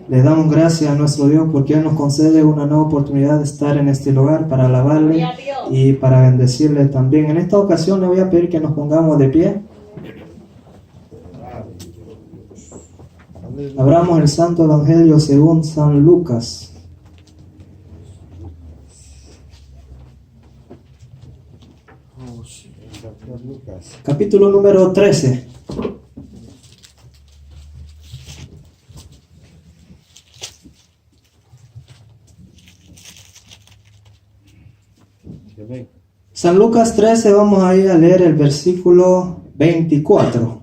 Le damos gracias a nuestro Dios porque Él nos concede una nueva oportunidad de estar en este lugar para alabarle y para bendecirle también. En esta ocasión le voy a pedir que nos pongamos de pie. Abramos el Santo Evangelio según San Lucas. Capítulo número 13. San Lucas 13, vamos a ir a leer el versículo 24.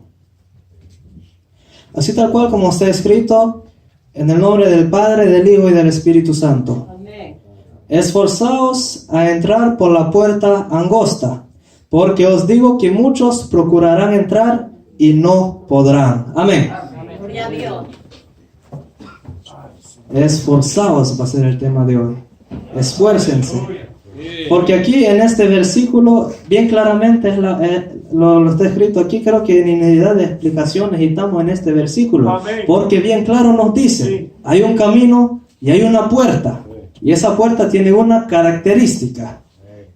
Así tal cual como está escrito, en el nombre del Padre, del Hijo y del Espíritu Santo. Amén. Esforzaos a entrar por la puerta angosta, porque os digo que muchos procurarán entrar y no podrán. Amén. Gloria a Dios. Esforzaos va a ser el tema de hoy. Esfuércense. Porque aquí en este versículo, bien claramente lo está escrito aquí, creo que en necesidad de explicación necesitamos en este versículo. Amén. Porque bien claro nos dice, sí, hay un camino y hay una puerta. Y esa puerta tiene una característica.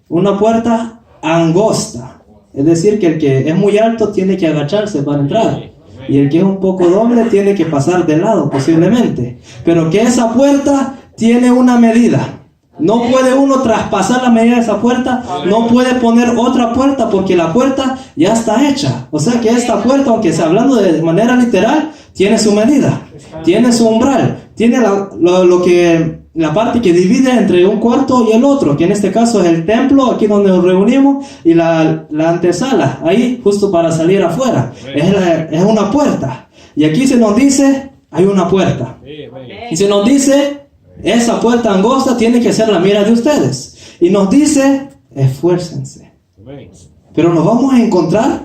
Una puerta angosta. Es decir, que el que es muy alto tiene que agacharse para entrar. Y el que es un poco doble tiene que pasar de lado posiblemente. Pero que esa puerta tiene una medida. No puede uno traspasar la medida de esa puerta, no puede poner otra puerta porque la puerta ya está hecha. O sea que esta puerta, aunque sea hablando de manera literal, tiene su medida, tiene su umbral, tiene la parte que divide entre un cuarto y el otro, que en este caso es el templo, aquí donde nos reunimos, y la antesala, ahí justo para salir afuera. Es una puerta. Y aquí se nos dice, hay una puerta. Y se nos dice, esa puerta angosta tiene que ser la mira de ustedes. Y nos dice, esfuércense. Pero nos vamos a encontrar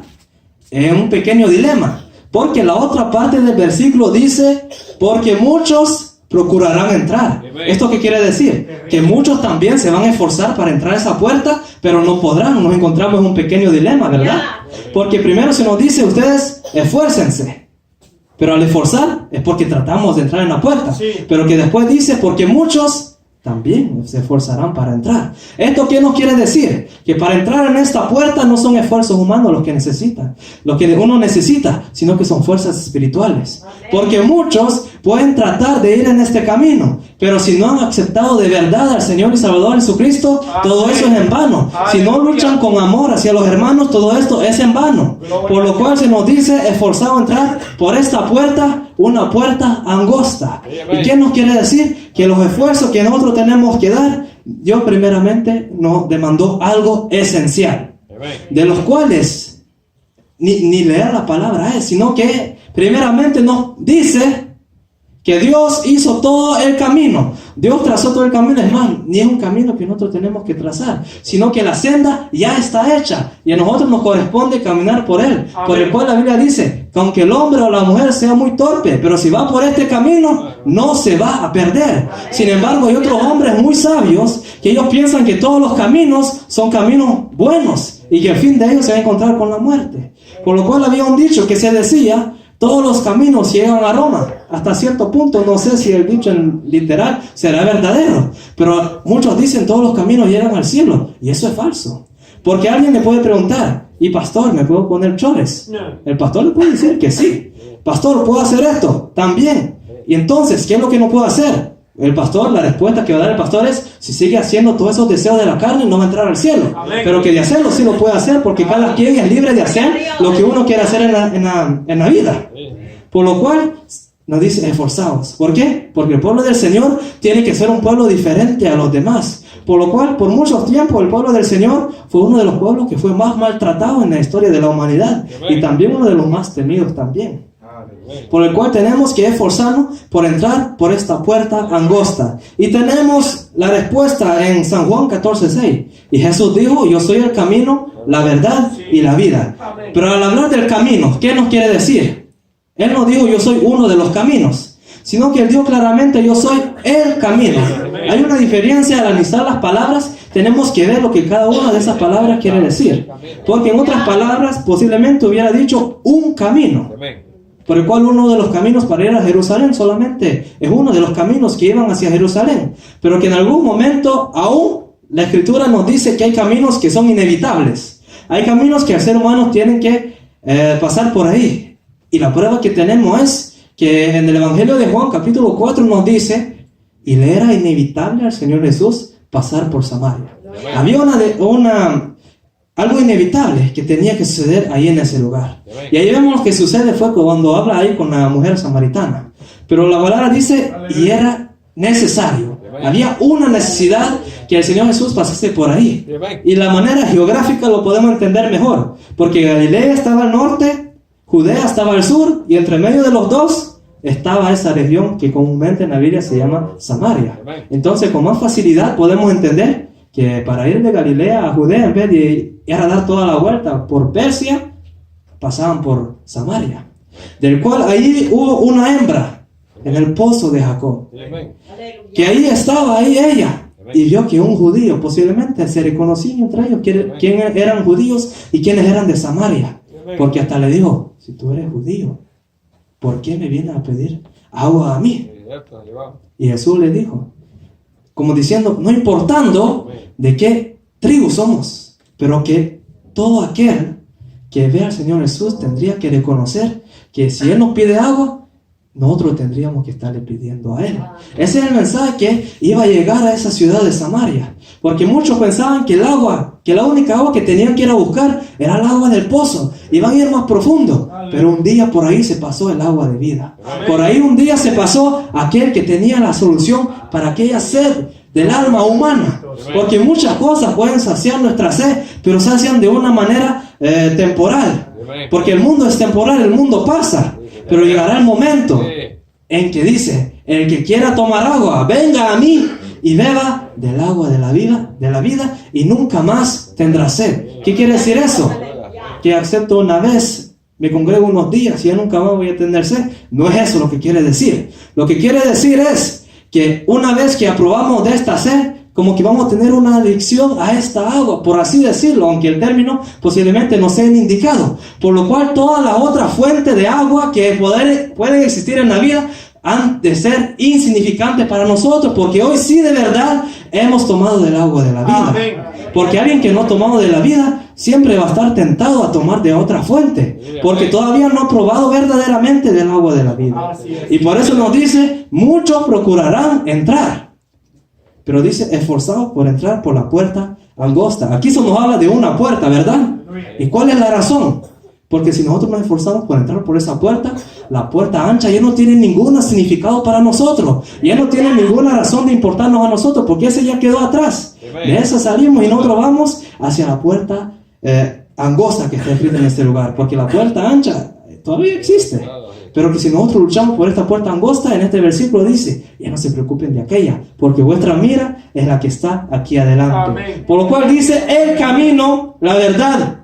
en un pequeño dilema. Porque la otra parte del versículo dice, porque muchos procurarán entrar. ¿Esto qué quiere decir? Que muchos también se van a esforzar para entrar a esa puerta, pero no podrán. Nos encontramos en un pequeño dilema, ¿verdad? Porque primero se nos dice, ustedes esfuércense. Pero al esforzar es porque tratamos de entrar en la puerta. Sí. Pero que después dice, porque muchos también se esforzarán para entrar. ¿Esto qué nos quiere decir? Que para entrar en esta puerta no son esfuerzos humanos los que necesitan, lo que uno necesita, sino que son fuerzas espirituales. Amén. Porque muchos pueden tratar de ir en este camino, pero si no han aceptado de verdad al Señor y Salvador Jesucristo, todo eso es en vano. Si no luchan con amor hacia los hermanos, todo esto es en vano. Por lo cual se nos dice, esforzado a entrar por esta puerta, una puerta angosta. ¿Y qué nos quiere decir? Que los esfuerzos que nosotros tenemos que dar, Dios primeramente nos demandó algo esencial, de los cuales ni leer la palabra es, sino que primeramente nos dice que Dios hizo todo el camino. Dios trazó todo el camino. Es más, ni es un camino que nosotros tenemos que trazar, sino que la senda ya está hecha y a nosotros nos corresponde caminar por él. Amén. Por el cual la Biblia dice que aunque el hombre o la mujer sea muy torpe, pero si va por este camino, no se va a perder. Sin embargo, hay otros hombres muy sabios que ellos piensan que todos los caminos son caminos buenos y que el fin de ellos se va a encontrar con la muerte. Por lo cual había un dicho que se decía, todos los caminos llegan a Roma. Hasta cierto punto, no sé si el dicho en literal será verdadero, pero muchos dicen todos los caminos llegan al cielo, y eso es falso. Porque alguien le puede preguntar, y pastor, ¿me puedo poner chores? El pastor le puede decir que sí. Pastor, ¿puedo hacer esto? También. Y entonces, ¿qué es lo que no puedo hacer? El pastor, la respuesta que va a dar el pastor es, si sigue haciendo todos esos deseos de la carne, no va a entrar al cielo. Amén. Pero que de hacerlo sí lo puede hacer, porque cada quien es libre de hacer lo que uno quiere hacer en la vida. Por lo cual, nos dice, esforzaos. ¿Por qué? Porque el pueblo del Señor tiene que ser un pueblo diferente a los demás. Por lo cual, por mucho tiempo, el pueblo del Señor fue uno de los pueblos que fue más maltratado en la historia de la humanidad. Y también uno de los más temidos también. Por el cual tenemos que esforzarnos por entrar por esta puerta angosta. Y tenemos la respuesta en San Juan 14:6. Y Jesús dijo, yo soy el camino, la verdad y la vida. Pero al hablar del camino, ¿qué nos quiere decir? Él no dijo, yo soy uno de los caminos, sino que él dijo claramente, yo soy el camino. Hay una diferencia al analizar las palabras. Tenemos que ver lo que cada una de esas palabras quiere decir. Porque en otras palabras, posiblemente hubiera dicho un camino. por el cual uno de los caminos para ir a Jerusalén solamente es uno de los caminos que iban hacia Jerusalén, pero que en algún momento aún la Escritura nos dice que hay caminos que son inevitables, hay caminos que el ser humano tiene que pasar por ahí, y la prueba que tenemos es que en el Evangelio de Juan capítulo 4 nos dice, y le era inevitable al Señor Jesús pasar por Samaria. Había algo inevitable que tenía que suceder ahí en ese lugar. Y ahí vemos que sucede fue cuando habla ahí con la mujer samaritana. Pero la palabra dice, y era necesario. Había una necesidad que el Señor Jesús pasase por ahí. Y la manera geográfica lo podemos entender mejor. Porque Galilea estaba al norte, Judea estaba al sur, y entre medio de los dos estaba esa región que comúnmente en la Biblia se llama Samaria. Entonces con más facilidad podemos entender que para ir de Galilea a Judea, en vez de ir a dar toda la vuelta por Persia, pasaban por Samaria, del cual ahí hubo una hembra en el pozo de Jacob, que ahí estaba ahí ella, y vio que un judío posiblemente se reconocía entre ellos quiénes eran judíos y quiénes eran de Samaria, porque hasta le dijo, si tú eres judío, ¿por qué me vienes a pedir agua a mí? Y Jesús le dijo, como diciendo, no importando de qué tribu somos, pero que todo aquel que ve al Señor Jesús tendría que reconocer que si Él nos pide agua, nosotros tendríamos que estarle pidiendo a Él. Ese es el mensaje que iba a llegar a esa ciudad de Samaria, porque muchos pensaban que la única agua que tenían que ir a buscar era el agua del pozo, iban a ir más profundo, pero un día por ahí se pasó el agua de vida. Por ahí un día se pasó aquel que tenía la solución para aquella sed del alma humana, porque muchas cosas pueden saciar nuestra sed, pero sacian de una manera temporal, porque el mundo es temporal, el mundo pasa, pero llegará el momento en que dice, el que quiera tomar agua, venga a mí y beba del agua de la vida y nunca más tendrá sed. ¿Qué quiere decir eso? Que acepto una vez, me congrego unos días y ya nunca más voy a tener sed. No es eso lo que quiere decir. Lo que quiere decir es que una vez que aprobamos de esta sed, como que vamos a tener una adicción a esta agua, por así decirlo, aunque el término posiblemente no sea indicado, por lo cual todas las otras fuentes de agua que pueden existir en la vida han de ser insignificantes para nosotros, porque hoy sí de verdad hemos tomado del agua de la vida. Porque alguien que no ha tomado de la vida siempre va a estar tentado a tomar de otra fuente, porque todavía no ha probado verdaderamente del agua de la vida. Y por eso nos dice, muchos procurarán entrar, pero dice, esforzados por entrar por la puerta angosta. Aquí se nos habla de una puerta, ¿verdad? ¿Y cuál es la razón? Porque si nosotros nos esforzamos por entrar por esa puerta, la puerta ancha ya no tiene ningún significado para nosotros, ya no tiene ninguna razón de importarnos a nosotros, porque ese ya quedó atrás. De esa salimos y nosotros vamos hacia la puerta angosta que está escrita en este lugar, porque la puerta ancha todavía existe, pero que si nosotros luchamos por esta puerta angosta, en este versículo dice, ya no se preocupen de aquella, porque vuestra mira es la que está aquí adelante. Por lo cual dice, el camino, la verdad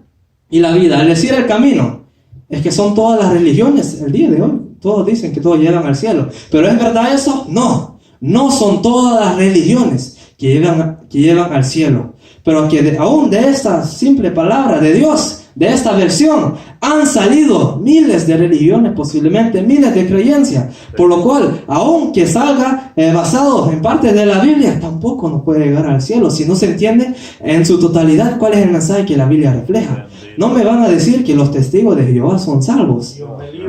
y la vida. Al decir el camino, es que son todas las religiones el día de hoy. Todos dicen que todos llegan al cielo, pero ¿es verdad eso? No son todas las religiones que llevan al cielo, pero que aún de esta simple palabra de Dios, de esta versión, han salido miles de religiones, posiblemente miles de creencias, por lo cual, aun que salga basado en partes de la Biblia, tampoco nos puede llegar al cielo si no se entiende en su totalidad cuál es el mensaje que la Biblia refleja. No me van a decir que los testigos de Jehová son salvos,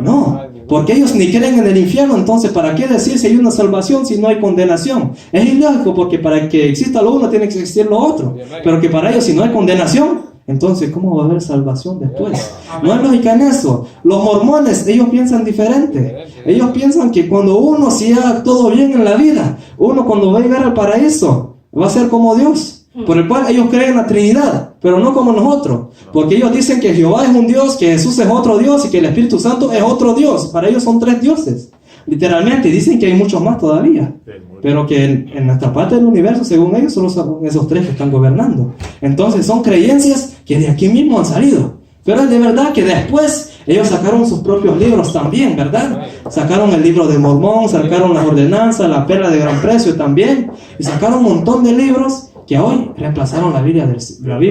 no, porque ellos ni creen en el infierno. Entonces, ¿para qué decir si hay una salvación si no hay condenación? Es ilógico, porque para que exista lo uno tiene que existir lo otro, pero que para ellos si no hay condenación, entonces ¿cómo va a haber salvación después? No hay lógica en eso. Los mormones, ellos piensan diferente. Ellos piensan que cuando uno si haga todo bien en la vida, uno cuando va a llegar al paraíso va a ser como Dios, por el cual ellos creen en la Trinidad, pero no como nosotros, porque ellos dicen que Jehová es un Dios, que Jesús es otro Dios y que el Espíritu Santo es otro Dios. Para ellos son 3 dioses, literalmente. Dicen que hay muchos más todavía, pero que en nuestra parte del universo, según ellos, solo son esos 3 que están gobernando. Entonces son creencias que de aquí mismo han salido, pero es de verdad que después ellos sacaron sus propios libros también, ¿verdad? Sacaron el libro de Mormón, sacaron las ordenanzas, la perla de gran precio también, y sacaron un montón de libros que hoy reemplazaron la Biblia,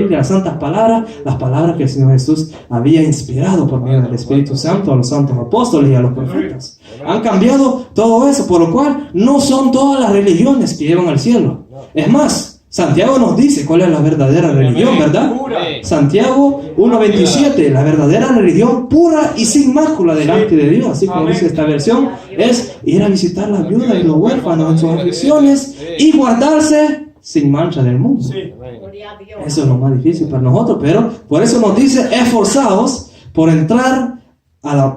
las santas palabras, las palabras que el Señor Jesús había inspirado por medio del Espíritu Santo a los santos apóstoles y a los profetas. Han cambiado todo eso, por lo cual no son todas las religiones que llevan al cielo. Es más, Santiago nos dice cuál es la verdadera religión, ¿verdad? Santiago 1:27, la verdadera religión pura y sin mácula delante de Dios, así como dice esta versión, es ir a visitar a las viudas y los huérfanos en sus aflicciones y guardarse sin mancha del mundo. Eso es lo más difícil para nosotros, pero por eso nos dice, esforzaos por entrar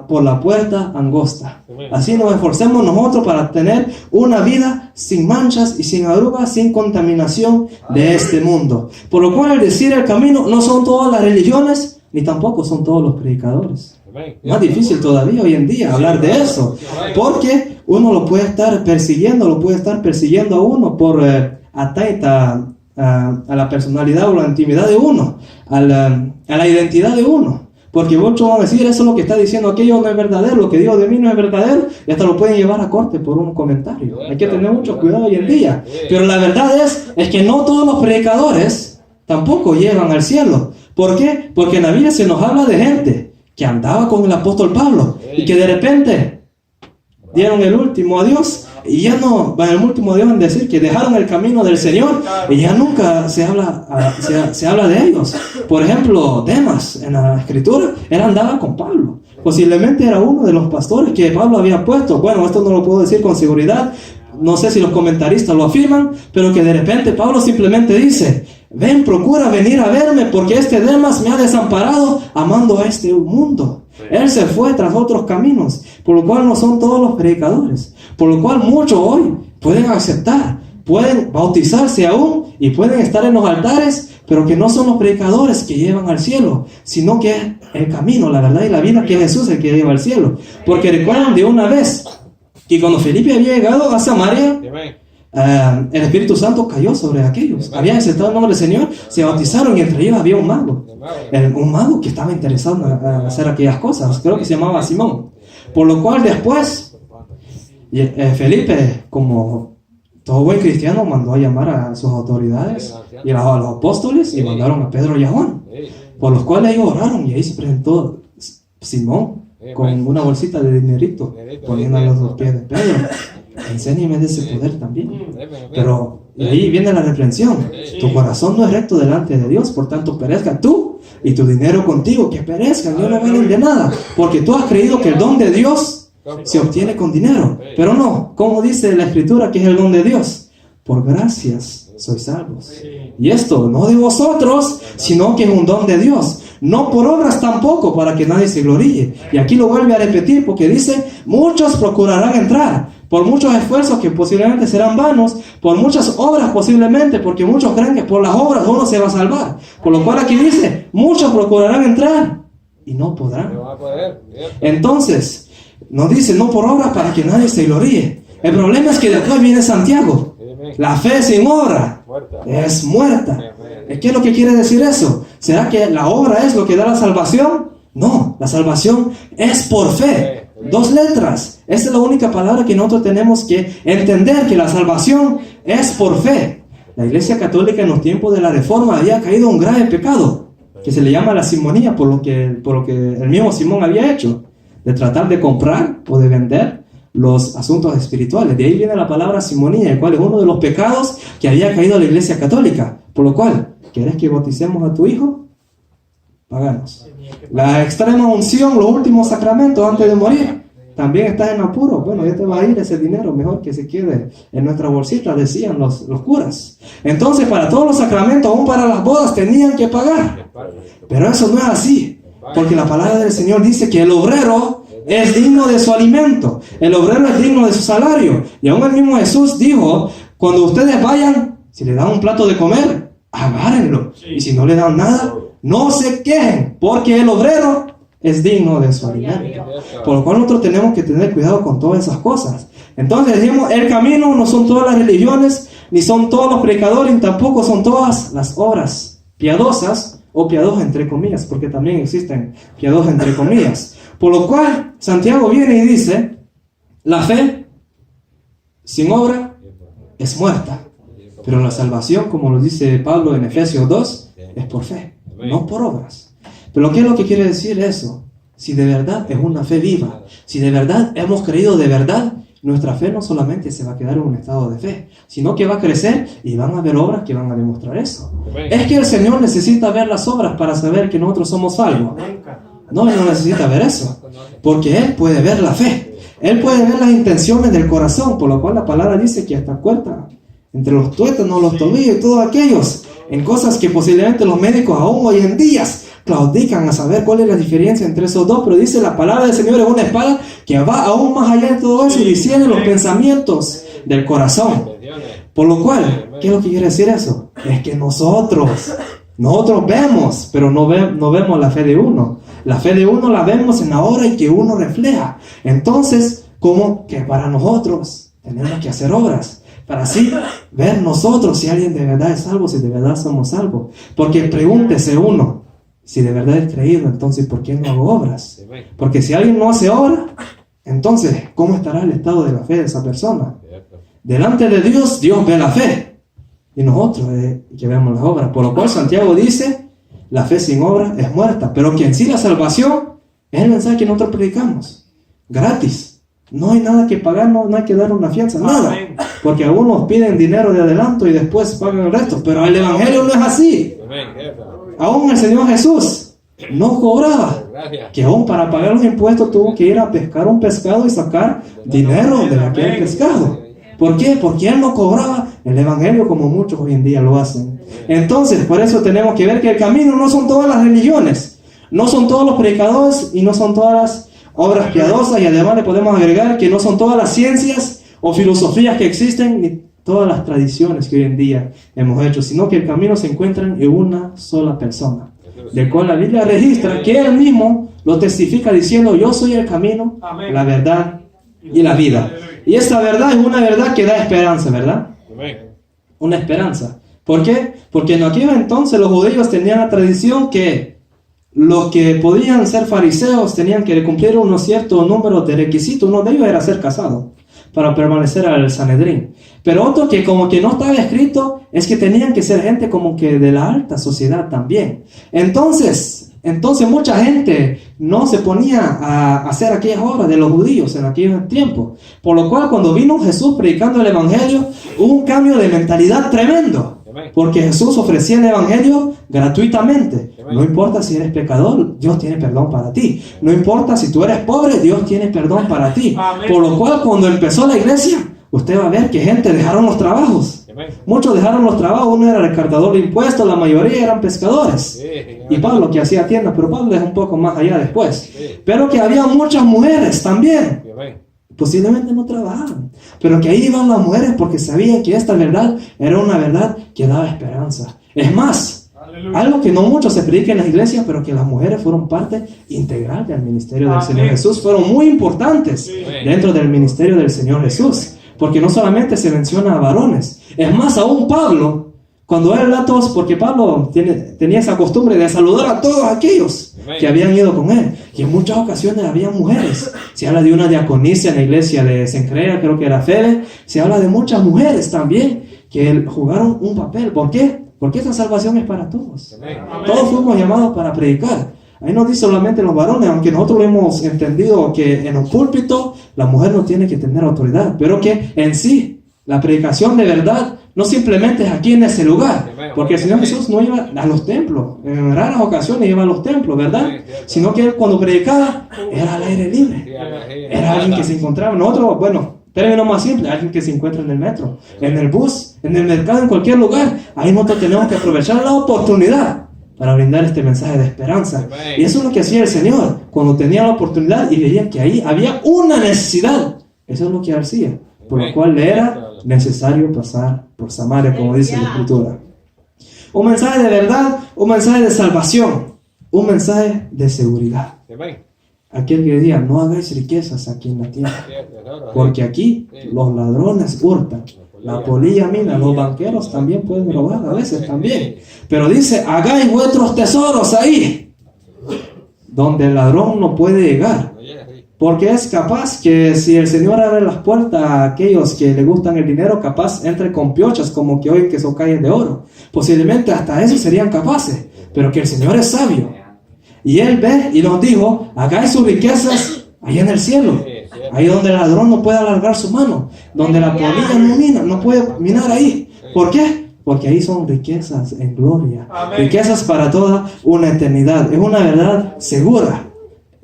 por la puerta angosta. Así nos esforcemos nosotros para tener una vida sin manchas y sin arrugas, sin contaminación de este mundo. Por lo cual, al decir el camino, no son todas las religiones, ni tampoco son todos los predicadores. Más difícil todavía hoy en día hablar de eso, porque uno lo puede estar persiguiendo a uno por atenta a la personalidad o la intimidad de uno, a la identidad de uno. Porque muchos van a decir, eso es lo que está diciendo aquello no es verdadero, lo que digo de mí no es verdadero, y hasta lo pueden llevar a corte por un comentario. Hay que tener mucho cuidado hoy en día. Pero la verdad es que no todos los predicadores tampoco llegan al cielo. ¿Por qué? Porque en la Biblia se nos habla de gente que andaba con el apóstol Pablo y que de repente dieron el último adiós y ya no, en el último adiós en decir que dejaron el camino del Señor y ya nunca se habla de ellos. Por ejemplo, Demas en la escritura, él andaba con Pablo. Posiblemente era uno de los pastores que Pablo había puesto. Bueno, esto no lo puedo decir con seguridad. No sé si los comentaristas lo afirman, pero que de repente Pablo simplemente dice, ven, procura venir a verme porque este Demas me ha desamparado amando a este mundo. Él se fue tras otros caminos, por lo cual no son todos los predicadores, por lo cual muchos hoy pueden aceptar, pueden bautizarse aún y pueden estar en los altares, pero que no son los predicadores que llevan al cielo, sino que es el camino, la verdad y la vida, que es Jesús el que lleva al cielo. Porque recuerdan de una vez que cuando Felipe había llegado a Samaria, el Espíritu Santo cayó sobre aquellos. Habían aceptado el nombre del Señor, se bautizaron y entre ellos había un mago. Un mago que estaba interesado en hacer aquellas cosas. Creo que se llamaba Simón. Por lo cual después, Felipe, como todo buen cristiano, mandó a llamar a sus autoridades y a los apóstoles y mandaron a Pedro y a Juan. Por los cuales ellos oraron y ahí se presentó Simón con una bolsita de dinerito, poniéndole a los pies de Pedro. Enséñame de ese poder también. Pero ahí viene la reprensión. Tu corazón no es recto delante de Dios, por tanto perezca tú y tu dinero contigo, que perezcan, no valen de nada, porque tú has creído que el don de Dios se obtiene con dinero. Pero no, como dice la Escritura que es el don de Dios, por gracias sois salvos. Y esto no de vosotros, sino que es un don de Dios, no por obras tampoco, para que nadie se gloríe. Y aquí lo vuelve a repetir porque dice, muchos procurarán entrar, por muchos esfuerzos que posiblemente serán vanos, por muchas obras posiblemente, porque muchos creen que por las obras uno se va a salvar. Por lo cual aquí dice, muchos procurarán entrar y no podrán. Entonces, nos dice, no por obras para que nadie se gloríe. El problema es que después viene Santiago. La fe sin obra es muerta. ¿Qué es lo que quiere decir eso? ¿Será que la obra es lo que da la salvación? No, la salvación es por fe. 2 letras. Esa es la única palabra que nosotros tenemos que entender, que la salvación es por fe. La Iglesia Católica en los tiempos de la Reforma había caído en un grave pecado, que se le llama la simonía, por lo que el mismo Simón había hecho, de tratar de comprar o de vender los asuntos espirituales. De ahí viene la palabra simonía, el cual es uno de los pecados que había caído la Iglesia Católica. Por lo cual, ¿querés que bauticemos a tu hijo? Páganos. La extrema unción, los últimos sacramentos antes de morir. También estás en apuro. Bueno, ya te va a ir ese dinero, mejor que se quede en nuestra bolsita, decían los curas. Entonces, para todos los sacramentos, aún para las bodas, tenían que pagar. Pero eso no es así, porque la palabra del Señor dice que el obrero es digno de su alimento, el obrero es digno de su salario. Y aún el mismo Jesús dijo, cuando ustedes vayan, si le dan un plato de comer, agárrenlo. Y si no le dan nada, no se quejen, porque el obrero es digno de su alimento. Por lo cual nosotros tenemos que tener cuidado con todas esas cosas. Entonces decimos, el camino no son todas las religiones, ni son todos los predicadores, ni tampoco son todas las obras piadosas, o piadosas entre comillas, porque también existen piadosas entre comillas. Por lo cual, Santiago viene y dice, la fe sin obra es muerta. Pero la salvación, como lo dice Pablo en Efesios 2, es por fe, no por obras. Pero ¿qué es lo que quiere decir eso? Si de verdad es una fe viva, si de verdad hemos creído de verdad, nuestra fe no solamente se va a quedar en un estado de fe, sino que va a crecer y van a haber obras que van a demostrar eso. Es que el Señor necesita ver las obras para saber que nosotros somos salvos. No, Él no necesita ver eso, porque Él puede ver la fe. Él puede ver las intenciones del corazón, por lo cual la palabra dice que hasta corta entre los tuétanos, los tobillos y todos aquellos, en cosas que posiblemente los médicos aún hoy en día claudican a saber cuál es la diferencia entre esos dos, pero dice la palabra del Señor es una espada que va aún más allá de todo eso y discierne los pensamientos del corazón. Por lo cual, ¿qué es lo que quiere decir eso? Es que nosotros vemos, pero no vemos la fe de uno. La fe de uno la vemos en la obra y que uno refleja. Entonces, como que para nosotros tenemos que hacer obras, para así ver nosotros si alguien de verdad es salvo, si de verdad somos salvos. Porque pregúntese uno, si de verdad es creído, entonces ¿por qué no hago obras? Porque si alguien no hace obra, entonces ¿cómo estará el estado de la fe de esa persona? Delante de Dios, Dios ve la fe, y nosotros que vemos las obras. Por lo cual Santiago dice, la fe sin obra es muerta, pero que en sí la salvación es el mensaje que nosotros predicamos, gratis. No hay nada que pagar, no hay que dar una fianza, nada. Porque algunos piden dinero de adelanto y después pagan el resto. Pero el Evangelio no es así. Aún el Señor Jesús no cobraba. Que aún para pagar los impuestos tuvo que ir a pescar un pescado y sacar dinero de aquel pescado. ¿Por qué? Porque Él no cobraba el Evangelio como muchos hoy en día lo hacen. Entonces, por eso tenemos que ver que el camino no son todas las religiones. No son todos los predicadores y no son todas las obras piadosas, y además le podemos agregar que no son todas las ciencias o filosofías que existen ni todas las tradiciones que hoy en día hemos hecho, sino que el camino se encuentra en una sola persona, del cual la Biblia registra que Él mismo lo testifica diciendo: yo soy el camino, la verdad y la vida. Y esta verdad es una verdad que da esperanza, ¿verdad? Una esperanza. ¿Por qué? Porque en aquel entonces los judíos tenían la tradición que los que podían ser fariseos tenían que cumplir unos ciertos números de requisitos. Uno de ellos era ser casado para permanecer al Sanedrín. Pero otro que como que no estaba escrito es que tenían que ser gente como que de la alta sociedad también. Entonces mucha gente no se ponía a hacer aquellas obras de los judíos en aquellos tiempos. Por lo cual cuando vino Jesús predicando el Evangelio, hubo un cambio de mentalidad tremendo. Porque Jesús ofrecía el Evangelio gratuitamente. No importa si eres pecador, Dios tiene perdón para ti. No importa si tú eres pobre, Dios tiene perdón para ti. Por lo cual cuando empezó la iglesia, usted va a ver que gente dejaron los trabajos. Muchos dejaron los trabajos. Uno era recaudador de impuestos, la mayoría eran pescadores. Y Pablo que hacía tiendas, pero Pablo es un poco más allá después. Pero que había muchas mujeres también. Posiblemente no trabajaban, pero que ahí iban las mujeres porque sabían que esta verdad era una verdad que daba esperanza. Es más, algo que no mucho se predica en las iglesias, pero que las mujeres fueron parte integral del ministerio del Señor Jesús, fueron muy importantes dentro del ministerio del Señor Jesús, porque no solamente se menciona a varones. Es más, aún Pablo, cuando él a todos, porque Pablo tenía esa costumbre de saludar a todos aquellos que habían ido con él, y en muchas ocasiones había mujeres. Se habla de una diaconisa en la iglesia de Cencrea, creo que era Febe. Se habla de muchas mujeres también que jugaron un papel. ¿Por qué? Porque esta salvación es para todos. Todos fuimos llamados para predicar. Ahí no dice solamente los varones, aunque nosotros lo hemos entendido que en un púlpito la mujer no tiene que tener autoridad, pero que en sí la predicación de verdad no simplemente es aquí en ese lugar, porque el Señor Jesús no iba a los templos, en raras ocasiones iba a los templos, ¿verdad? Sino que Él cuando predicaba era al aire libre, era alguien que se encontraba. Nosotros, bueno, término más simple, alguien que se encuentra en el metro, en el bus, en el mercado, en cualquier lugar. Ahí nosotros tenemos que aprovechar la oportunidad para brindar este mensaje de esperanza. Y eso es lo que hacía el Señor cuando tenía la oportunidad y veía que ahí había una necesidad. Eso es lo que hacía, por lo cual le era necesario pasar por Samaria, como dice la Escritura. Un mensaje de verdad, un mensaje de salvación, un mensaje de seguridad. Aquel que decía: no hagáis riquezas aquí en la tierra, porque aquí los ladrones hurtan, la polilla mina, los banqueros también pueden robar a veces también. Pero dice: hagáis vuestros tesoros ahí, donde el ladrón no puede llegar, Porque es capaz que si el Señor abre las puertas a aquellos que le gustan el dinero, capaz entre con piochas como que hoy que son calles de oro. Posiblemente hasta eso serían capaces. Pero que el Señor es sabio. Y Él ve y nos dijo, hagáis sus riquezas ahí en el cielo. Ahí donde el ladrón no puede alargar su mano. Donde la polilla no mina, no puede minar ahí. ¿Por qué? Porque ahí son riquezas en gloria. Riquezas para toda una eternidad. Es una verdad segura.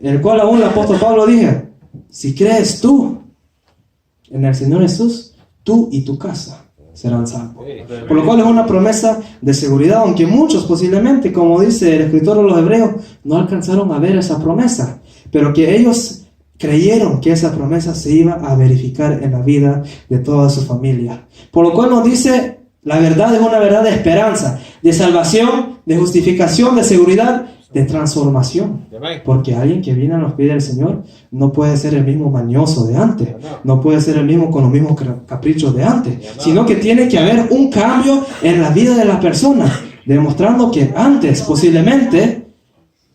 El cual aún el apóstol Pablo dijo, si crees tú en el Señor Jesús, tú y tu casa serán salvos. Por lo cual es una promesa de seguridad, aunque muchos posiblemente, como dice el escritor de los Hebreos, no alcanzaron a ver esa promesa, pero que ellos creyeron que esa promesa se iba a verificar en la vida de toda su familia. Por lo cual nos dice, la verdad es una verdad de esperanza, de salvación, de justificación, de seguridad, de transformación. Porque alguien que viene a los pies del Señor no puede ser el mismo mañoso de antes, no puede ser el mismo con los mismos caprichos de antes, sino que tiene que haber un cambio en la vida de la persona, demostrando que antes posiblemente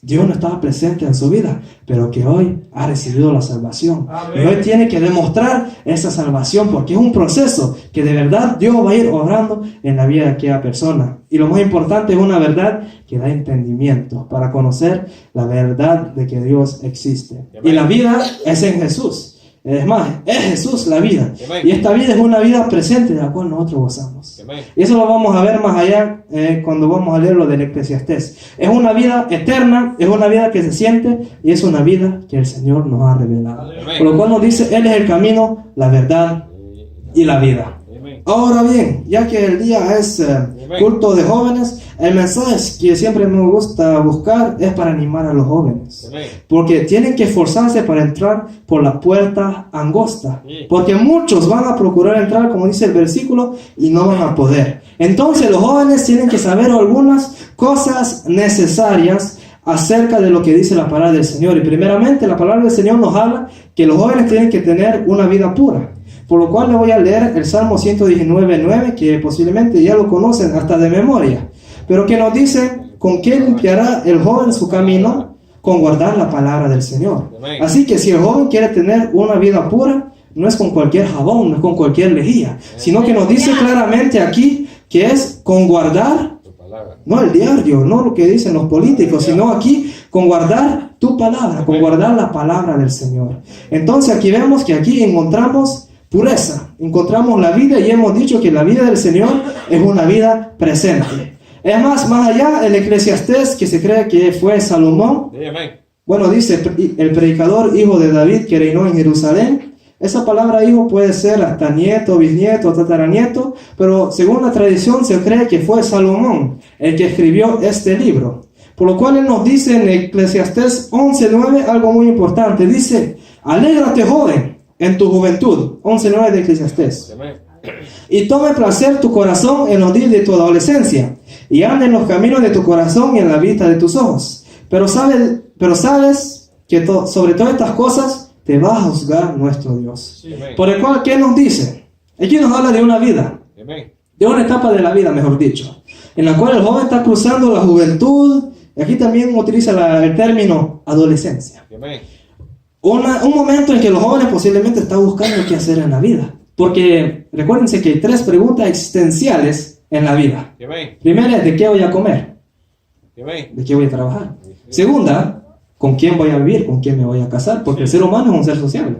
Dios no estaba presente en su vida, pero que hoy ha recibido la salvación. Y hoy tiene que demostrar esa salvación, porque es un proceso que de verdad Dios va a ir obrando en la vida de aquella persona. Y lo más importante es una verdad que da entendimiento para conocer la verdad de que Dios existe. Y la vida es en Jesús. Es más, es Jesús la vida. Y esta vida es una vida presente de la cual nosotros gozamos. Y eso lo vamos a ver más allá cuando vamos a leer lo del Eclesiastés. Es una vida eterna, es una vida que se siente y es una vida que el Señor nos ha revelado. Por lo cual nos dice, Él es el camino, la verdad y la vida. Ahora bien, ya que el día es culto de jóvenes, el mensaje que siempre me gusta buscar es para animar a los jóvenes. Porque tienen que esforzarse para entrar por la puerta angosta. Porque muchos van a procurar entrar, como dice el versículo, y no van a poder. Entonces los jóvenes tienen que saber algunas cosas necesarias acerca de lo que dice la palabra del Señor. Y primeramente la palabra del Señor nos habla que los jóvenes tienen que tener una vida pura. Por lo cual le voy a leer el Salmo 119:9, que posiblemente ya lo conocen hasta de memoria, pero que nos dice, ¿con qué limpiará el joven su camino? Con guardar la palabra del Señor. Así que si el joven quiere tener una vida pura, no es con cualquier jabón, no es con cualquier lejía, sino que nos dice claramente aquí que es con guardar, no el diario, no lo que dicen los políticos, sino aquí con guardar tu palabra, con guardar la palabra del Señor. Entonces aquí vemos que aquí encontramos pureza, encontramos la vida, y hemos dicho que la vida del Señor es una vida presente. Es más allá, el Eclesiastés, que se cree que fue Salomón, bueno, dice el predicador hijo de David que reinó en Jerusalén. Esa palabra hijo puede ser hasta nieto, bisnieto, tataranieto, pero según la tradición se cree que fue Salomón el que escribió este libro. Por lo cual él nos dice en Eclesiastés 11:9 algo muy importante. Dice, alégrate joven en tu juventud, 11:9 de Eclesiastés, y tome placer tu corazón en los días de tu adolescencia, y anda en los caminos de tu corazón y en la vista de tus ojos. Pero sabes que sobre todas estas cosas te va a juzgar nuestro Dios. Por el cual, ¿qué nos dice? Aquí nos habla de una vida, de una etapa de la vida, mejor dicho, en la cual el joven está cruzando la juventud. Aquí también utiliza el término adolescencia. Un momento en que los jóvenes posiblemente están buscando qué hacer en la vida. Porque recuérdense que hay 3 preguntas existenciales en la vida. Primera es, ¿de qué voy a comer? ¿De qué voy a trabajar? Segunda, ¿con quién voy a vivir? ¿Con quién me voy a casar? Porque el ser humano es un ser sociable.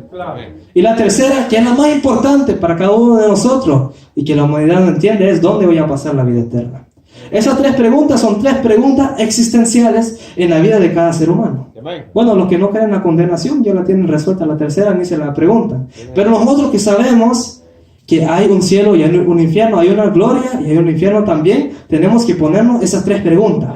Y la tercera, que es la más importante para cada uno de nosotros y que la humanidad no entiende, es ¿dónde voy a pasar la vida eterna? Esas 3 preguntas son 3 preguntas existenciales en la vida de cada ser humano. Bueno, los que no creen en la condenación ya la tienen resuelta, la tercera ni se la preguntan. Pero nosotros que sabemos que hay un cielo y hay un infierno, hay una gloria y hay un infierno también, tenemos que ponernos esas 3 preguntas.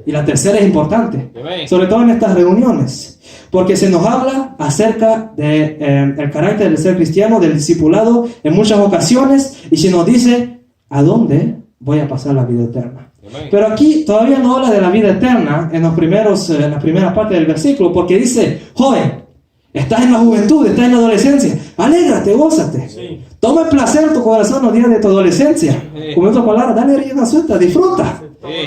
Y la tercera es importante, sobre todo en estas reuniones, porque se nos habla acerca del carácter del ser cristiano, del discipulado en muchas ocasiones, y se nos dice, ¿a dónde voy a pasar la vida eterna? Pero aquí todavía no habla de la vida eterna en la primera parte del versículo, porque dice, joven, estás en la juventud, estás en la adolescencia, alégrate, gózate, toma placer tu corazón los días de tu adolescencia. Con otras palabras, dale rienda suelta, disfruta.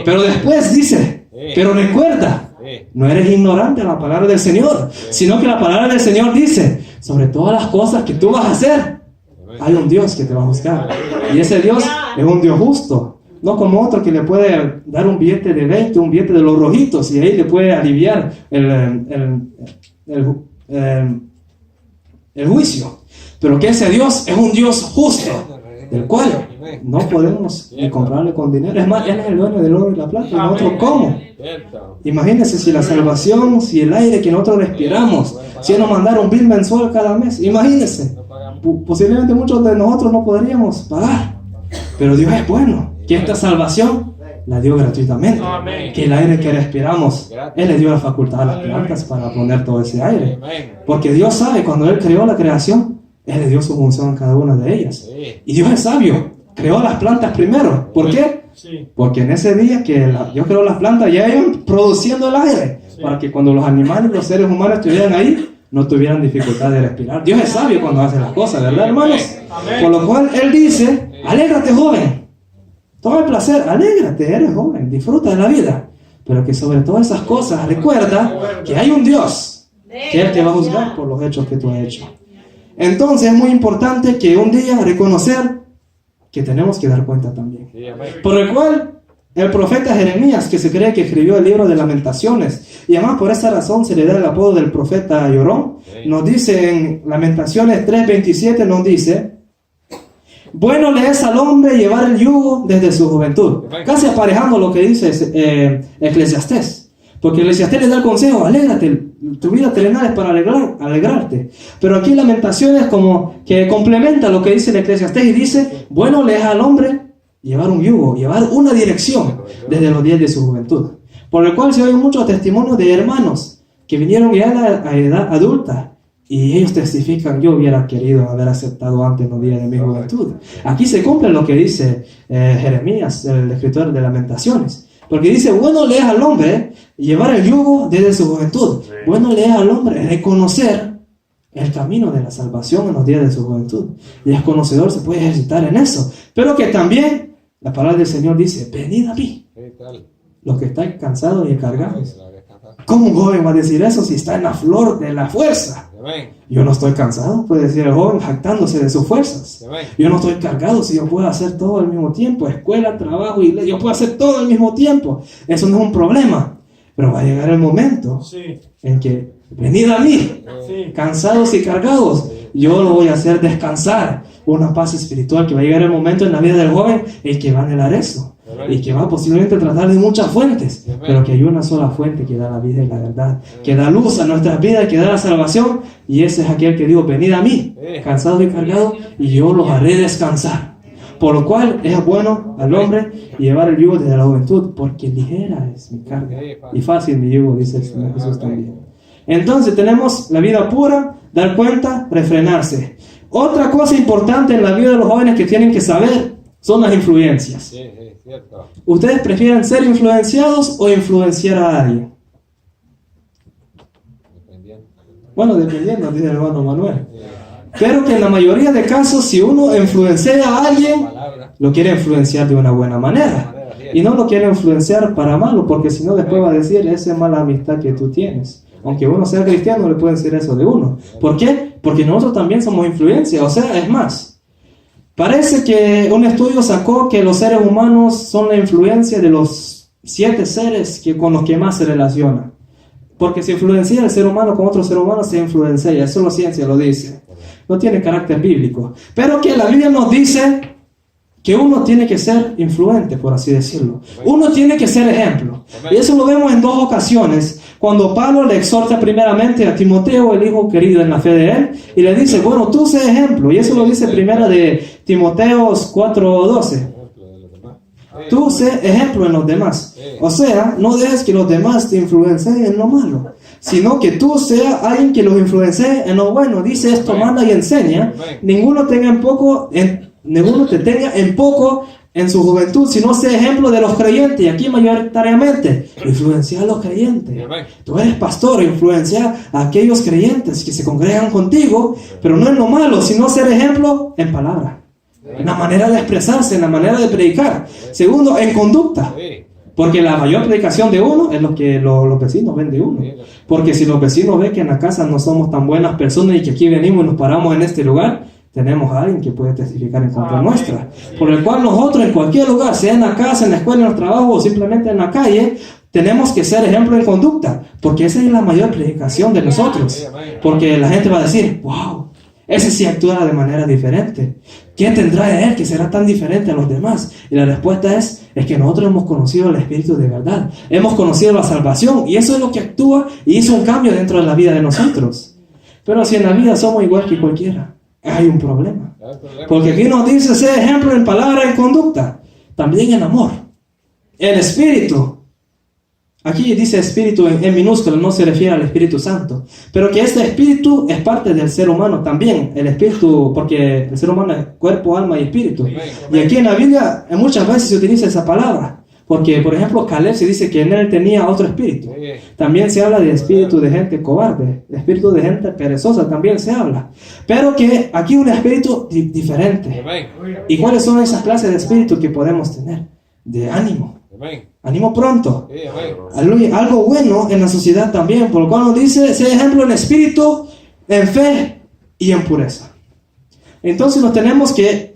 Pero después dice, pero recuerda No eres ignorante a la palabra del Señor, sino que la palabra del Señor dice, sobre todas las cosas que tú vas a hacer, hay un Dios que te va a juzgar. Y ese Dios es un Dios justo. No como otro que le puede dar un billete de 20, un billete de los rojitos, y ahí le puede aliviar el juicio. Pero que ese Dios es un Dios justo, del cual no podemos ni comprarle con dinero. Es más, Él es el dueño del oro y la plata. ¿Y nosotros cómo? Imagínense si la salvación, si el aire que nosotros respiramos, si Él nos mandara un bill mensual cada mes. Imagínense. Posiblemente muchos de nosotros no podríamos pagar. Pero Dios es bueno. Que esta salvación la dio gratuitamente. Que el aire que respiramos, Él le dio la facultad a las plantas para poner todo ese aire. Porque Dios sabe, cuando Él creó la creación, Él le dio su función a cada una de ellas. Y Dios es sabio. Creó las plantas primero. ¿Por qué? Porque en ese día que Dios creó las plantas, ya iban produciendo el aire. Para que cuando los animales, los seres humanos estuvieran ahí, no tuvieran dificultad de respirar. Dios es sabio cuando hace las cosas, ¿verdad, hermanos? Por lo cual Él dice, alégrate, joven. Toma el placer, alégrate, eres joven, disfruta de la vida. Pero que sobre todas esas cosas, recuerda que hay un Dios, que Él te va a juzgar por los hechos que tú has hecho. Entonces es muy importante que un día reconocer que tenemos que dar cuenta también. Por el cual el profeta Jeremías, que se cree que escribió el libro de Lamentaciones, y además por esa razón se le da el apodo del profeta llorón, nos dice en Lamentaciones 3:27, nos dice, bueno le es al hombre llevar el yugo desde su juventud. Casi aparejando lo que dice Eclesiastés. Porque Eclesiastés le da el consejo, alégrate, tu vida terrenal es para alegrarte. Pero aquí Lamentaciones como que complementa lo que dice el Eclesiastés y dice, bueno le es al hombre llevar un yugo, llevar una dirección desde los días de su juventud. Por el cual se oyen muchos testimonios de hermanos que vinieron ya a edad adulta y ellos testifican, yo hubiera querido haber aceptado antes los días de mi juventud. Aquí se cumple lo que dice Jeremías, el escritor de Lamentaciones. Porque dice, bueno le es al hombre llevar el yugo desde su juventud. Bueno le es al hombre reconocer el camino de la salvación en los días de su juventud. Y el conocedor se puede ejercitar en eso. Pero que también la palabra del Señor dice, venid a mí, los que están cansados y encargados. ¿Cómo un joven va a decir eso si está en la flor de la fuerza? Yo no estoy cansado, puede decir el joven jactándose de sus fuerzas. Yo no estoy cargado si yo puedo hacer todo al mismo tiempo. Escuela, trabajo, iglesia, yo puedo hacer todo al mismo tiempo. Eso no es un problema. Pero va a llegar el momento en que venid a mí, cansados y cargados, yo lo voy a hacer descansar. Una paz espiritual que va a llegar el momento en la vida del joven en que va a anhelar eso. Y que va posiblemente a tratar de muchas fuentes, pero que hay una sola fuente que da la vida y la verdad, que da luz a nuestras vidas, que da la salvación, y ese es aquel que dijo, venid a mí, cansados y cargados, y yo los haré descansar. Por lo cual es bueno al hombre llevar el yugo desde la juventud, porque ligera es mi carga, y fácil mi yugo, dice el Señor Jesús también. Entonces tenemos la vida pura, dar cuenta, refrenarse. Otra cosa importante en la vida de los jóvenes que tienen que saber son las influencias. Cierto. ¿Ustedes prefieren ser influenciados o influenciar a alguien? Bueno, dependiendo, dice el hermano Manuel. Pero que en la mayoría de casos, si uno influencia a alguien, lo quiere influenciar de una buena manera. Y no lo quiere influenciar para malo, porque si no después va a decir, esa es mala amistad que tú tienes. Aunque uno sea cristiano, le pueden decir eso de uno. ¿Por qué? Porque nosotros también somos influencia. O sea, es más. Parece que un estudio sacó que los seres humanos son la influencia de los 7 seres con los que más se relaciona. Porque si influencia el ser humano con otro ser humano, se influencia. Eso la ciencia lo dice. No tiene carácter bíblico. Pero que la Biblia nos dice que uno tiene que ser influente, por así decirlo. Uno tiene que ser ejemplo. Y eso lo vemos en 2 ocasiones. Cuando Pablo le exhorta primeramente a Timoteo, el hijo querido en la fe de él, y le dice, bueno, tú sé ejemplo. Y eso lo dice primera de Timoteo 4:12. Tú sé ejemplo en los demás. O sea, no dejes que los demás te influencien en lo malo, sino que tú seas alguien que los influencie en lo bueno. Dice esto, manda y enseña. Ninguno te tenga en poco en su juventud, sino sea ejemplo de los creyentes. Y aquí mayoritariamente influencia a los creyentes. Tú eres pastor, influencia a aquellos creyentes que se congregan contigo, pero no en lo malo, sino ser ejemplo en palabra, en la manera de expresarse, en la manera de predicar. Segundo, en conducta. Porque la mayor predicación de uno es lo que los vecinos ven de uno. Porque si los vecinos ven que en la casa no somos tan buenas personas y que aquí venimos y nos paramos en este lugar, tenemos a alguien que puede testificar en contra nuestra. Por el cual nosotros en cualquier lugar, sea en la casa, en la escuela, en el trabajo o simplemente en la calle, tenemos que ser ejemplo en conducta. Porque esa es la mayor predicación de nosotros. Porque la gente va a decir, wow, ese sí actúa de manera diferente. ¿Qué tendrá de él que será tan diferente a los demás? Y la respuesta es que nosotros hemos conocido el Espíritu de verdad. Hemos conocido la salvación. Y eso es lo que actúa y hizo un cambio dentro de la vida de nosotros. Pero si en la vida somos igual que cualquiera, hay un problema. Porque aquí nos dice, sé ejemplo en palabra y en conducta. También en amor. En espíritu. Aquí dice espíritu en minúscula, no se refiere al Espíritu Santo. Pero que este espíritu es parte del ser humano también. El espíritu, porque el ser humano es cuerpo, alma y espíritu. Y aquí en la Biblia muchas veces se utiliza esa palabra. Porque, por ejemplo, Caleb se dice que en él tenía otro espíritu. También se habla de espíritu de gente cobarde. Espíritu de gente perezosa también se habla. Pero que aquí un espíritu diferente. ¿Y cuáles son esas clases de espíritu que podemos tener? De ánimo. Ánimo pronto. Algo bueno en la sociedad también. Por lo cual nos dice, sé ejemplo en espíritu, en fe y en pureza. Entonces nos tenemos que...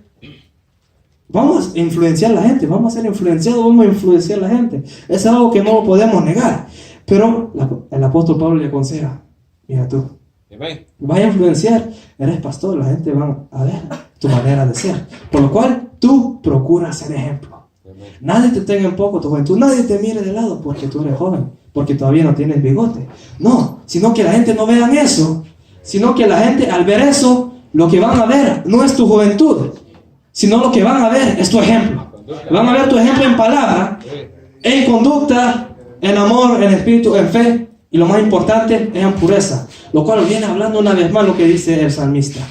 Vamos a influenciar a la gente, vamos a ser influenciados, vamos a influenciar a la gente. Es algo que no lo podemos negar. Pero el apóstol Pablo le aconseja, mira tú, vaya a influenciar, eres pastor, la gente va a ver tu manera de ser. Por lo cual tú procuras ser ejemplo. Nadie te tenga en poco tu juventud, nadie te mire de lado porque tú eres joven, porque todavía no tienes bigote. No, sino que la gente no vea eso, sino que la gente al ver eso, lo que van a ver no es tu juventud, sino lo que van a ver es tu ejemplo. Van a ver tu ejemplo en palabra, en conducta, en amor, en espíritu, en fe, y lo más importante es en pureza. Lo cual viene hablando una vez más lo que dice el salmista.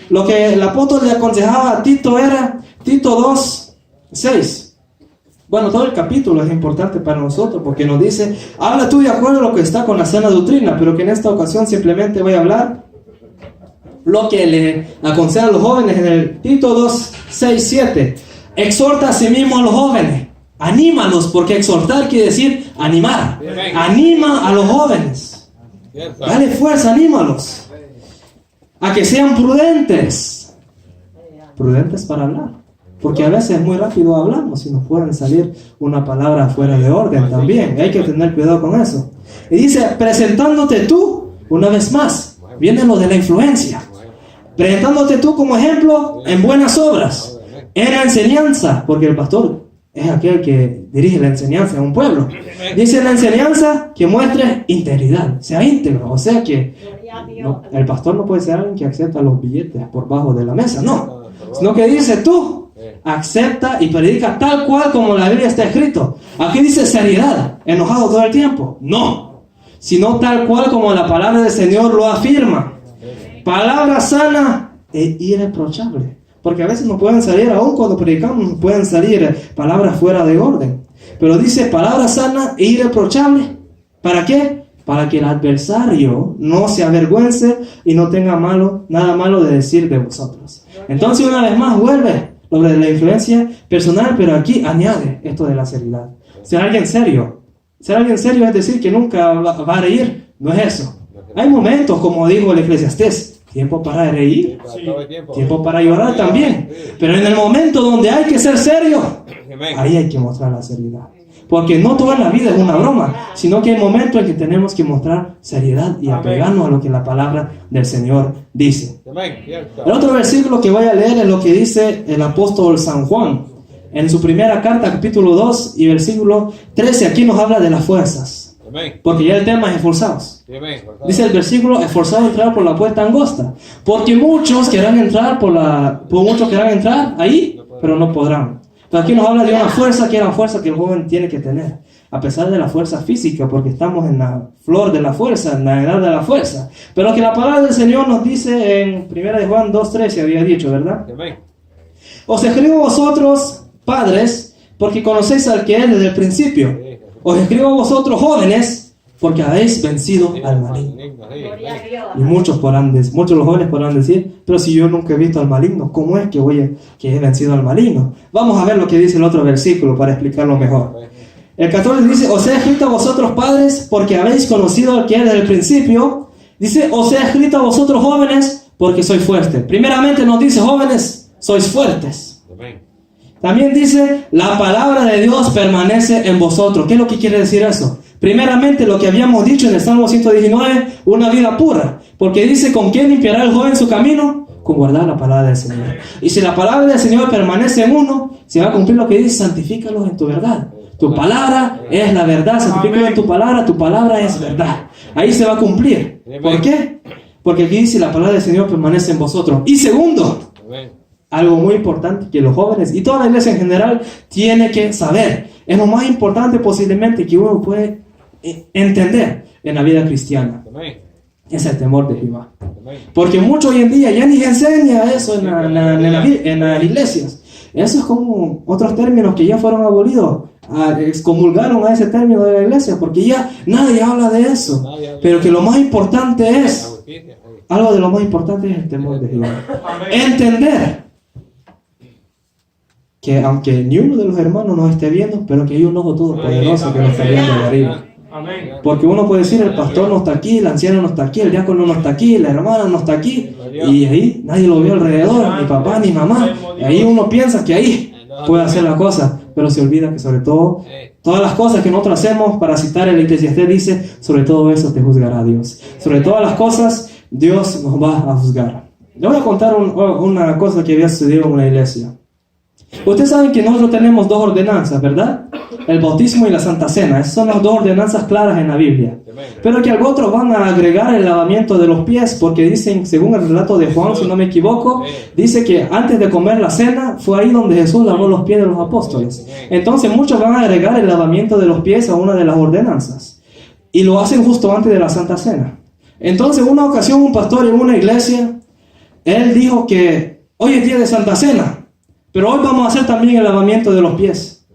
Lo que el apóstol le aconsejaba a Tito era Tito 2:6. Bueno, todo el capítulo es importante para nosotros porque nos dice, habla tú de acuerdo a lo que está con la sana doctrina, pero que en esta ocasión simplemente voy a hablar lo que le aconseja a los jóvenes en el Tito 2:6-7. Exhorta a sí mismo a los jóvenes, anímalos, porque exhortar quiere decir animar. Anima a los jóvenes, dale fuerza, anímalos a que sean prudentes para hablar. Porque a veces muy rápido hablamos y nos pueden salir una palabra fuera de orden también. Hay que tener cuidado con eso. Y dice, presentándote tú, una vez más, viene lo de la influencia. Presentándote tú como ejemplo en buenas obras, en la enseñanza, porque el pastor es aquel que dirige la enseñanza en un pueblo. Dice la enseñanza que muestre integridad, sea íntegro. O sea que el pastor no puede ser alguien que acepta los billetes por bajo de la mesa, no. Sino que dice tú, acepta y predica tal cual como la Biblia está escrito. Aquí dice seriedad, enojado todo el tiempo. No, sino tal cual como la palabra del Señor lo afirma. Palabra sana e irreprochable. Porque a veces nos pueden salir, aún cuando predicamos, nos pueden salir palabras fuera de orden. Pero dice palabra sana e irreprochable. ¿Para qué? Para que el adversario no se avergüence y no tenga nada malo de decir de vosotros. Entonces una vez más vuelve lo de la influencia personal, pero aquí añade esto de la seriedad. Ser alguien serio. Ser alguien serio es decir que nunca va a reír. No es eso. Hay momentos, como dijo el Eclesiastés, tiempo para reír, tiempo para llorar también. Pero en el momento donde hay que ser serio, ahí hay que mostrar la seriedad. Porque no toda la vida es una broma, sino que hay momentos en que tenemos que mostrar seriedad y apegarnos a lo que la palabra del Señor dice. El otro versículo que voy a leer es lo que dice el apóstol San Juan en su primera carta, capítulo 2 y versículo 13. Aquí nos habla de las fuerzas, porque ya el tema es esforzados. Dice el versículo, esforzados a entrar por la puerta angosta, porque muchos querrán entrar ahí, pero no podrán. Pero aquí nos habla de una fuerza que es la fuerza que el joven tiene que tener, a pesar de la fuerza física, porque estamos en la flor de la fuerza, en la edad de la fuerza. Pero que la palabra del Señor nos dice en 1 de Juan 2:13, había dicho, ¿verdad? Os escribo a vosotros, padres, porque conocéis al que es desde el principio. Os escribo a vosotros, jóvenes, porque habéis vencido al maligno. Y muchos de los jóvenes podrán decir, pero si yo nunca he visto al maligno, ¿cómo es que he vencido al maligno? Vamos a ver lo que dice el otro versículo para explicarlo mejor. El 14 dice, os he escrito a vosotros padres porque habéis conocido al que era desde el principio. Dice, os he escrito a vosotros jóvenes porque sois fuertes. Primeramente nos dice, jóvenes, sois fuertes. También dice, la palabra de Dios permanece en vosotros. ¿Qué es lo que quiere decir eso? Primeramente lo que habíamos dicho en el Salmo 119, una vida pura. Porque dice, ¿con quién limpiará el joven su camino? Con guardar la palabra del Señor. Y si la palabra del Señor permanece en uno, se va a cumplir lo que dice, santifícalos en tu verdad. Tu palabra es la verdad, santifícalos en tu palabra es verdad. Ahí se va a cumplir. ¿Por qué? Porque aquí dice, la palabra del Señor permanece en vosotros. Y segundo, algo muy importante que los jóvenes y toda la iglesia en general tiene que saber. Es lo más importante posiblemente que uno puede entender en la vida cristiana. Es el temor de Jehová. Porque mucho hoy en día ya ni se enseña eso en las iglesias. Eso es como otros términos que ya fueron abolidos. Excomulgaron a ese término de la iglesia porque ya nadie habla de eso. Pero que lo más importante es, algo de lo más importante es el temor de Jehová. Entender que aunque ni uno de los hermanos nos esté viendo, pero que hay un ojo todopoderoso que nos está viendo de arriba. Porque uno puede decir, el pastor no está aquí, el anciano no está aquí, el diácono no está aquí, la hermana no está aquí, y ahí nadie lo vio alrededor, ni papá ni mamá, y ahí uno piensa que ahí puede hacer la cosa, pero se olvida que sobre todo, todas las cosas que nosotros hacemos, para citar el Eclesiastés dice, sobre todo eso te juzgará Dios. Sobre todas las cosas, Dios nos va a juzgar. Le voy a contar una cosa que había sucedido en una iglesia. Ustedes saben que nosotros tenemos dos ordenanzas, ¿verdad? El bautismo y la Santa Cena. Esas son las dos ordenanzas claras en la Biblia. Pero que algo otros van a agregar el lavamiento de los pies, porque dicen, según el relato de Juan, si no me equivoco, dice que antes de comer la cena fue ahí donde Jesús lavó los pies de los apóstoles. Entonces muchos van a agregar el lavamiento de los pies a una de las ordenanzas. Y lo hacen justo antes de la Santa Cena. Entonces, una ocasión un pastor en una iglesia, él dijo que hoy es día de Santa Cena, pero hoy vamos a hacer también el lavamiento de los pies.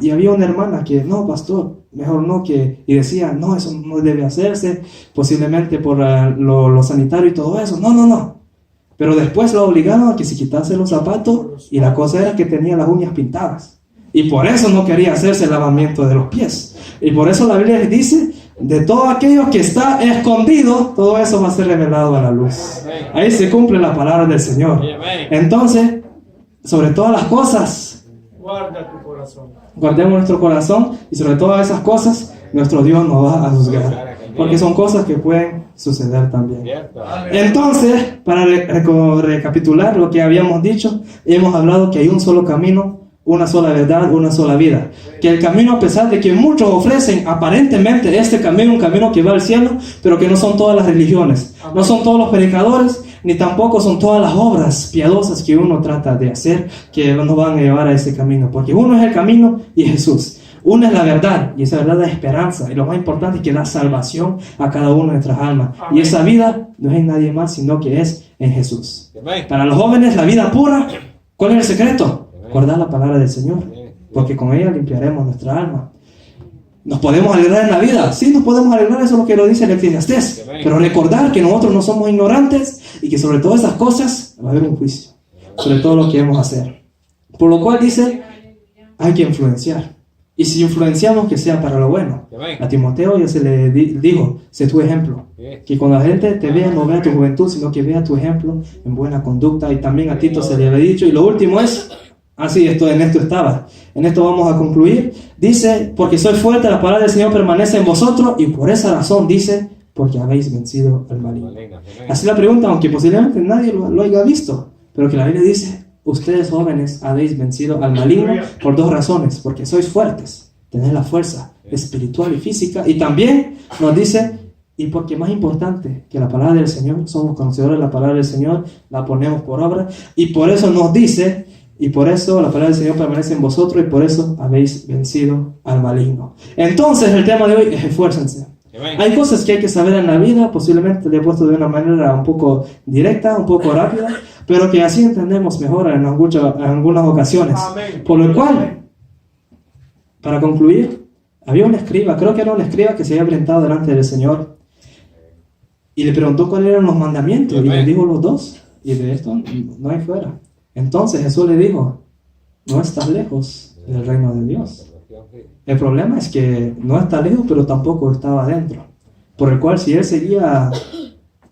Y había una hermana que, no, pastor, mejor no, y decía, no, eso no debe hacerse, posiblemente por lo sanitario y todo eso. No. Pero después lo obligaron a que se quitase los zapatos, y la cosa era que tenía las uñas pintadas. Y por eso no quería hacerse el lavamiento de los pies. Y por eso la Biblia dice, de todo aquello que está escondido, todo eso va a ser revelado a la luz. Ahí se cumple la palabra del Señor. Entonces, sobre todas las cosas, guarda tu corazón. Guardemos nuestro corazón, y sobre todas esas cosas, nuestro Dios nos va a juzgar. Porque son cosas que pueden suceder también. Entonces, para recapitular lo que habíamos dicho, hemos hablado que hay un solo camino, una sola verdad, una sola vida. Que el camino, a pesar de que muchos ofrecen aparentemente este camino, un camino que va al cielo, pero que no son todas las religiones, no son todos los predicadores, ni tampoco son todas las obras piadosas que uno trata de hacer que nos van a llevar a ese camino. Porque uno es el camino y es Jesús. Uno es la verdad, y esa verdad es esperanza. Y lo más importante es que da salvación a cada uno de nuestras almas. Y esa vida no es en nadie más, sino que es en Jesús. Para los jóvenes, la vida pura, ¿cuál es el secreto? Guardar la palabra del Señor, porque con ella limpiaremos nuestra alma. ¿Nos podemos alegrar en la vida? Sí, nos podemos alegrar, eso es lo que lo dice el Eclesiastés. Pero recordar que nosotros no somos ignorantes y que sobre todas esas cosas va a haber un juicio, sobre todo lo que debemos hacer. Por lo cual dice, hay que influenciar. Y si influenciamos, que sea para lo bueno. A Timoteo ya se le dijo, sé tu ejemplo. Que cuando la gente te vea, no vea tu juventud, sino que vea tu ejemplo en buena conducta. Y también a Tito se le había dicho. Y lo último es, en esto estaba. En esto vamos a concluir. Dice, porque soy fuerte, la palabra del Señor permanece en vosotros, y por esa razón dice, porque habéis vencido al maligno. Así la pregunta, aunque posiblemente nadie lo haya visto, pero que la Biblia dice, ustedes jóvenes habéis vencido al maligno por dos razones, porque sois fuertes, tenéis la fuerza espiritual y física, y también nos dice, y porque más importante que la palabra del Señor, somos conocedores de la palabra del Señor, la ponemos por obra, y por eso nos dice, y por eso la palabra del Señor permanece en vosotros, y por eso habéis vencido al maligno. Entonces el tema de hoy es esfuércense. Hay cosas que hay que saber en la vida, posiblemente le he puesto de una manera un poco directa, un poco rápida, pero que así entendemos mejor en algunas ocasiones. Por lo cual, para concluir, había un escriba, creo que era un escriba que se había presentado delante del Señor y le preguntó cuáles eran los mandamientos, y le dijo los dos, y de esto no hay fuera. Entonces Jesús le dijo, no estás lejos del reino de Dios. El problema es que no está lejos, pero tampoco estaba adentro. Por el cual, si él seguía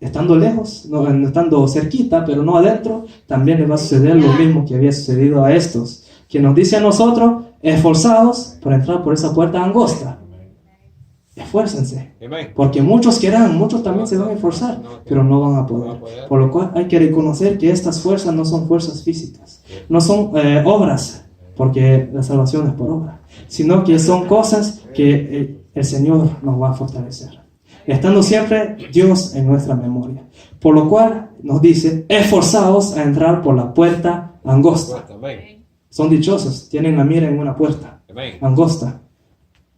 estando lejos, no estando cerquita, pero no adentro, también le va a suceder lo mismo que había sucedido a estos. Que nos dice a nosotros, esforzados por entrar por esa puerta angosta. Esfuércense. Porque muchos querrán, muchos también se van a esforzar, pero no van a poder. Por lo cual hay que reconocer que estas fuerzas no son fuerzas físicas, no son obras, porque la salvación es por obra, sino que son cosas que el Señor nos va a fortalecer, estando siempre Dios en nuestra memoria. Por lo cual nos dice, esforzaos a entrar por la puerta angosta. Son dichosos, tienen la mira en una puerta angosta.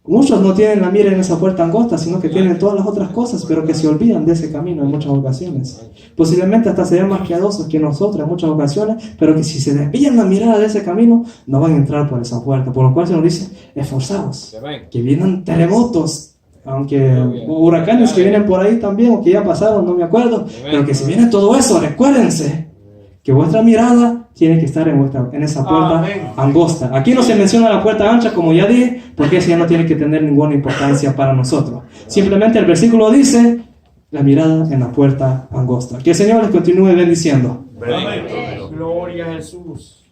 Muchos no tienen la mira en esa puerta angosta, sino que tienen todas las otras cosas, pero que se olvidan de ese camino en muchas ocasiones. Posiblemente hasta sean más piadosos que nosotros en muchas ocasiones, pero que si se desvían la mirada de ese camino, no van a entrar por esa puerta. Por lo cual se nos dice, esforzados, que vienen terremotos, aunque huracanes que vienen por ahí también, o que ya pasaron, no me acuerdo, pero que si viene todo eso, recuérdense que vuestra mirada tiene que estar en esa puerta angosta. Aquí no se menciona la puerta ancha, como ya dije, porque esa ya no tiene que tener ninguna importancia para nosotros. Simplemente el versículo dice, la mirada en la puerta angosta. Que el Señor les continúe bendiciendo. Gloria a Jesús.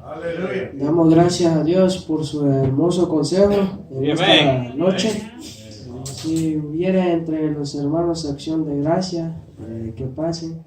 Aleluya. Damos gracias a Dios por su hermoso consejo en esta noche. Si hubiera entre los hermanos acción de gracia, que pasen.